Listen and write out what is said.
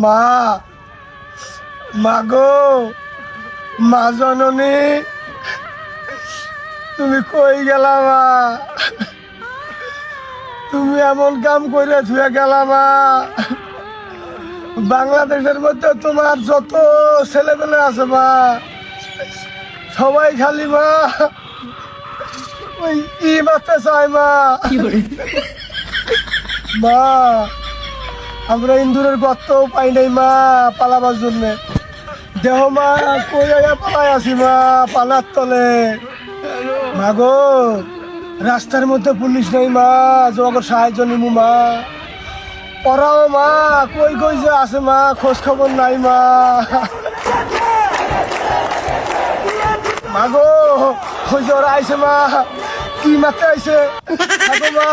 মা, মাগো, মা জননী, তুমি কই গেলা মা? তুমি এমন কাম করে ধুয়ে গেলা মা। বাংলাদেশের মধ্যে তোমার যত ছেলেপেলে আছে মা, সবাই খালি মা ওই বাচ্চা চায় মা। মা, আমরা ইন্দুরের গর্তও পাই নাই মা পালাবার জন্যে। দেহ মা কই পালাই আছি মা পালার তলে। মাগো, রাস্তার মধ্যে পুলিশ নেই মা, তোমাকে সাহায্য নিমু মা। ওরাও মা কই কই যে আছে মা, খোঁজ খবর নাই মা। মাগো, ওই যে ওরা আইছে মা, কি মারতে আইছে মা।